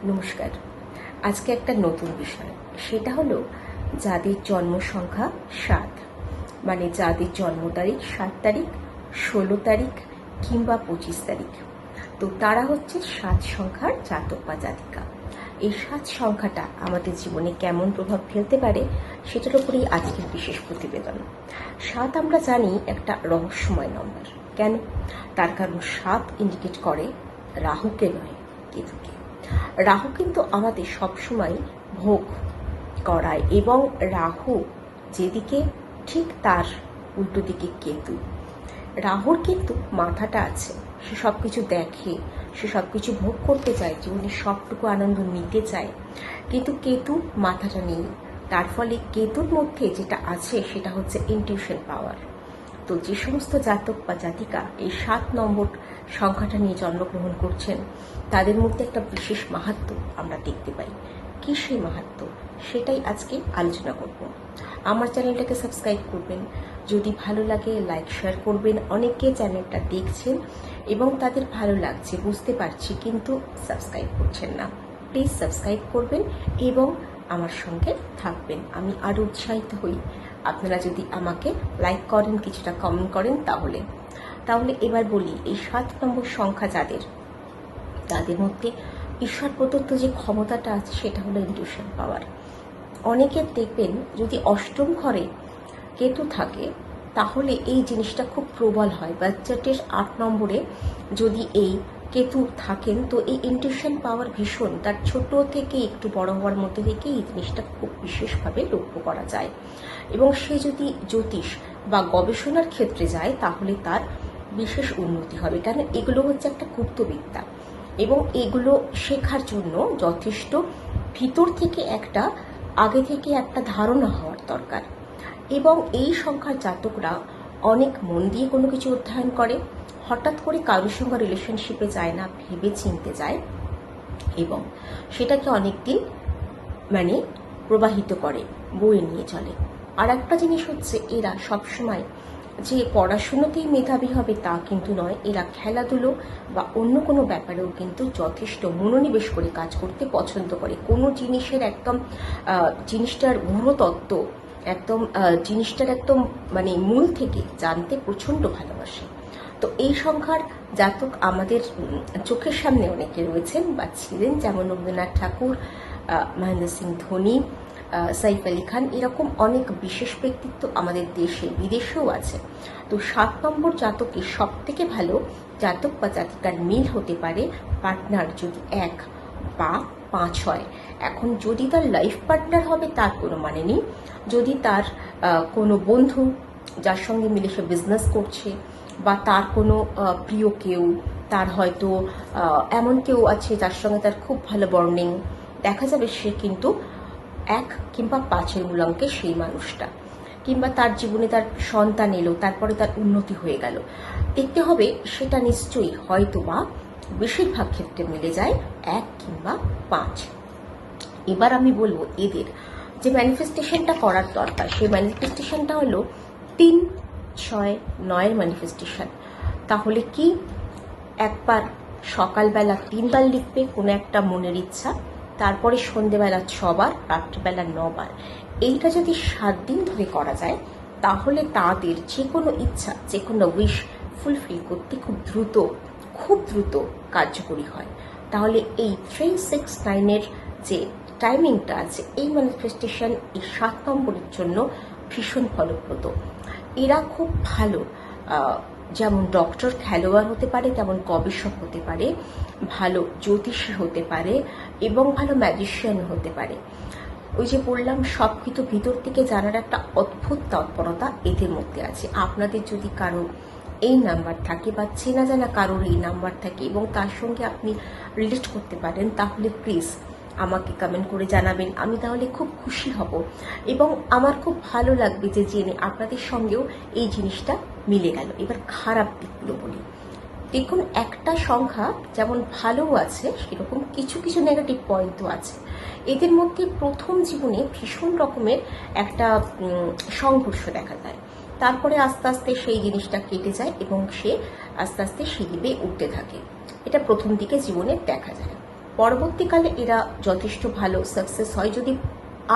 নমস্কার। আজকে একটা নতুন বিষয়, সেটা হলো যাদের জন্ম সংখ্যা ৭, মানে যাদের জন্ম তারিখ ৭ তারিখ, ১৬ তারিখ কিংবা ২৫ তারিখ, তো তারা হচ্ছে ৭ সংখ্যার জাতক বা জাতিকা। এই ৭ সংখ্যাটা আমাদের জীবনে কেমন প্রভাব ফেলতে পারে সেটার উপরেই আজকের বিশেষ প্রতিবেদন। ৭ আমরা জানি একটা রহস্যময় নম্বর। কেন? তার কারণ ৭ ইন্ডিকেট করে রাহুকে নয়, কেতুকে। রাহু কিন্তু আমাদের সবসময় ভোগ করায়, এবং রাহু যেদিকে ঠিক তার উল্টো দিকে কেতু। রাহুর কিন্তু মাথাটা আছে, সে সব কিছু দেখে, সে সব কিছু ভোগ করতে চায়, জীবনের সবটুকু আনন্দ নিতে চায়, কিন্তু কেতু মাথাটা নেই। তার ফলে কেতুর মধ্যে যেটা আছে সেটা হচ্ছে ইনটিউশন পাওয়ার। তো যে সমস্ত জাতক বা জাতিকা এই ৭ নম্বর সংখ্যাটা নিয়ে জন্মগ্রহণ করছেন, তাদের মধ্যে একটা বিশেষ মাহাত্ম্য আমরা দেখতে পাই। কি সেই মাহাত্ম্য, সেটাই আজকে আলোচনা করব। আমার চ্যানেলটাকে সাবস্ক্রাইব করবেন, যদি ভালো লাগে লাইক শেয়ার করবেন। অনেকে চ্যানেলটা দেখছেন এবং তাদের ভালো লাগছে বুঝতে পারছি, কিন্তু সাবস্ক্রাইব করছেন না। প্লিজ সাবস্ক্রাইব করবেন এবং আমার সঙ্গে থাকবেন, আমি আরও উৎসাহিত হই আপনারা যদি আমাকে লাইক করেন, কিছুটা কমেন্ট করেন। তাহলে এবার বলি, এই ৭ নম্বর সংখ্যা যাদের, তাদের মধ্যে ঈশ্বর প্রদত্ত যে ক্ষমতাটা আছে সেটা হলো ইনটিউশন পাওয়ার। অনেকের দেখবেন যদি অষ্টম ঘরে কেতু থাকে তাহলে এই জিনিসটা খুব প্রবল হয়। বাচ্চাটির ৮ নম্বরে যদি এই কেতু থাকেন তো এই ইনটিউশন পাওয়ার ভীষণ, তার ছোট থেকে একটু বড় হওয়ার মধ্যে থেকে এই জিনিসটা খুব বিশেষভাবে লক্ষ্য করা যায়। এবং সে যদি জ্যোতিষ বা গবেষণার ক্ষেত্রে যায় তাহলে তার বিশেষ উন্নতি হবে, কারণ এগুলো হচ্ছে একটা গুপ্তবিদ্যা এবং এগুলো শেখার জন্য যথেষ্ট ভিতর থেকে আগে থেকে একটা ধারণা হওয়ার দরকার। এবং এই সংখ্যার জাতকরা অনেক মন দিয়ে কোনো কিছু অধ্যয়ন করে, হঠাৎ করে কারোর সঙ্গে রিলেশনশিপে যায় না, ভেবে চিনতে যায় এবং সেটাকে অনেকদিন প্রবাহিত করে, বয়ে নিয়ে চলে। আর একটা জিনিস হচ্ছে, এরা সবসময় যে পড়াশুনোতেই মেধাবী হবে তা কিন্তু নয়, এরা খেলাধুলো বা অন্য কোনো ব্যাপারেও কিন্তু যথেষ্ট মনোনিবেশ করে কাজ করতে পছন্দ করে। কোনো জিনিসের জিনিসটার গূঢ়তত্ত্ব জিনিসটার মূল থেকে জানতে প্রচণ্ড ভালোবাসে। তো এই সংখ্যার জাতক আমাদের চোখের সামনে অনেকে রয়েছেন বা ছিলেন, যেমন রবীন্দ্রনাথ ঠাকুর, মহেন্দ্র সিং ধোনি, সাইফ আলী খান, এরকম অনেক বিশেষ ব্যক্তিত্ব আমাদের দেশে বিদেশেও আছে। তো ৭ নম্বর জাতকের সব থেকে ভালো জাতক বা জাতিকার মিল হতে পারে পার্টনার যদি ১ বা ৫ হয়। এখন যদি তার লাইফ পার্টনার হবে তার কোনো মানে নেই, যদি তার কোনো বন্ধু যার সঙ্গে মিলে সে বিজনেস করছে, বা তার কোনো প্রিয় কেউ, তার হয়তো এমন কেউ আছে যার সঙ্গে তার খুব ভালো বন্ডিং, দেখা যাবে সে কিন্তু ১ কিংবা ৫-এর মূলাঙ্কে সেই মানুষটা। কিংবা তার জীবনে তার সন্তান এলো, তারপরে তার উন্নতি হয়ে গেল, দেখতে হবে সেটা নিশ্চয়ই হয়তো বা বেশিরভাগ ক্ষেত্রে মিলে যায় ১ কিংবা ৫। এবার আমি বলবো এদের যে ম্যানিফেস্টেশনটা করার দরকার, সেই ম্যানিফেস্টেশনটা হলো ৩, ৬, ৯-এর ম্যানিফেস্টেশন। তাহলে কি, একবার সকালবেলা ৩ বার লিখবে কোনো একটা মনের ইচ্ছা, তারপরে সন্ধেবেলা ৬ বার, রাত্রিবেলা ৯ বার। এইটা যদি ৭ দিন ধরে করা যায় তাহলে তাদের যে কোনো ইচ্ছা, যে কোনো উইশ ফুলফিল করতে খুব দ্রুত কার্যকরী হয়। তাহলে এই ৩, ৬, ৯-এর যে টাইমিংটা আছে, এই ম্যানিফেস্টেশন এই ৭ নম্বরের জন্য ভীষণ ফলপ্রদ। এরা খুব ভালো, যেমন ডক্টর, খেলোয়াড় হতে পারে, তেমন গবেষক হতে পারে, ভালো জ্যোতিষী হতে পারে এবং ভালো ম্যাজিশিয়ান হতে পারে। ওই যে বললাম, সব কিছু ভিতর থেকে জানার একটা অদ্ভুত তৎপরতা এদের মধ্যে আছে। আপনাদের যদি কারো এই নাম্বার থাকে বা চেনা জানা কারোর এই নাম্বার থাকে এবং তার সঙ্গে আপনি রিলেট করতে পারেন, তাহলে প্লিজ আমাকে কমেন্ট করে জানাবেন। আমি তাহলে খুব খুশি হব এবং আমার খুব ভালো লাগবে যে জেনে আপনাদের সঙ্গেও এই জিনিসটা মিলে গেল। এবার খারাপ দিকগুলো বলি। দেখুন, একটা সংখ্যা যেমন ভালোও আছে, সেরকম কিছু কিছু নেগেটিভ পয়েন্টও আছে। এদের মধ্যে প্রথম জীবনে ভীষণ রকমের একটা সংঘর্ষ দেখা যায়, তারপরে আস্তে আস্তে সেই জিনিসটা কেটে যায় এবং সে আস্তে আস্তে সিঁড়ি বেয়ে উঠতে থাকে। এটা প্রথম দিকে জীবনে দেখা যায়। পরবর্তীকালে এরা যথেষ্ট ভালো সাকসেস হয় যদি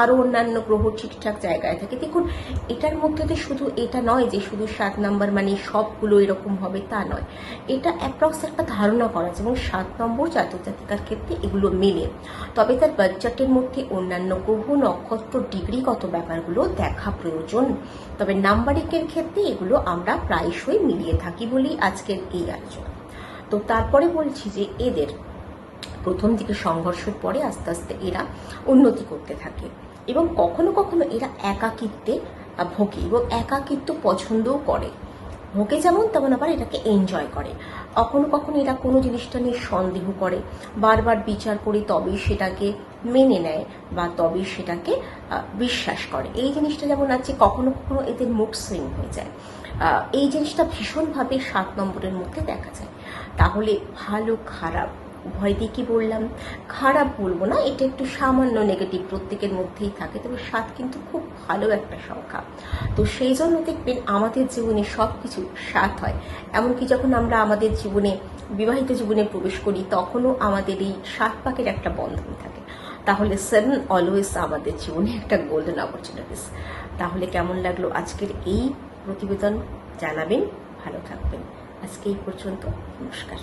আরও অন্যান্য গ্রহ ঠিকঠাক জায়গায় থাকে। দেখুন, এটার মধ্যে দিয়ে শুধু এটা নয় যে শুধু 7 নম্বর মানে সবগুলো এরকম হবে, তা নয়। এটা অ্যাপ্রক্স একটা ধারণা করা যায় এবং 7 নম্বর জাতক জাতিকার ক্ষেত্রে এগুলো মেলে। তবে তার বাচ্চাটির মধ্যে অন্যান্য গ্রহ নক্ষত্র ডিগ্রিগত ব্যাপারগুলো দেখা প্রয়োজন। তবে নাম্বারিংয়ের ক্ষেত্রে এগুলো আমরা প্রায়শই মিলিয়ে থাকি বলেই আজকের এই আলোচনা। তো তারপরে বলছি যে এদের প্রথম দিকে সংঘর্ষের পরে আস্তে আস্তে এরা উন্নতি করতে থাকে এবং কখনো কখনো এরা একাকিত্বে ভোগে এবং একাকিত্ব পছন্দও করে। ভোগে যেমন তেমন আবার এটাকে এনজয় করে। কখনো কখনো এরা কোনো জিনিসটা নিয়ে সন্দেহ করে, বারবার বিচার করে তবেই সেটাকে মেনে নেয় বা তবেই সেটাকে বিশ্বাস করে। এই জিনিসটা যেমন আছে, কখনো কখনো এদের মুড সুইং হয়ে যায়। এই জিনিসটা ভীষণভাবে 7 নম্বরের মধ্যে দেখা যায়। তাহলে ভালো খারাপ উভয় দিকই বললাম, খারাপ বলবো না, এটা একটু সামান্য নেগেটিভ প্রত্যেকের মধ্যেই থাকে। তবে 7 কিন্তু খুব ভালো একটা সংখ্যা। তো সেই জন্য দেখবেন আমাদের জীবনে সব কিছু 7 হয়। এমনকি যখন আমরা আমাদের জীবনে বিবাহিত জীবনে প্রবেশ করি তখনও আমাদের এই 7 পাকের একটা বন্ধন থাকে। তাহলে 7 অলওয়েজ আমাদের জীবনে একটা গোল্ডেন অপরচুনিটিস। তাহলে কেমন লাগলো আজকের এই প্রতিবেদন জানাবেন, ভালো থাকবেন। আজকে এই পর্যন্ত, নমস্কার।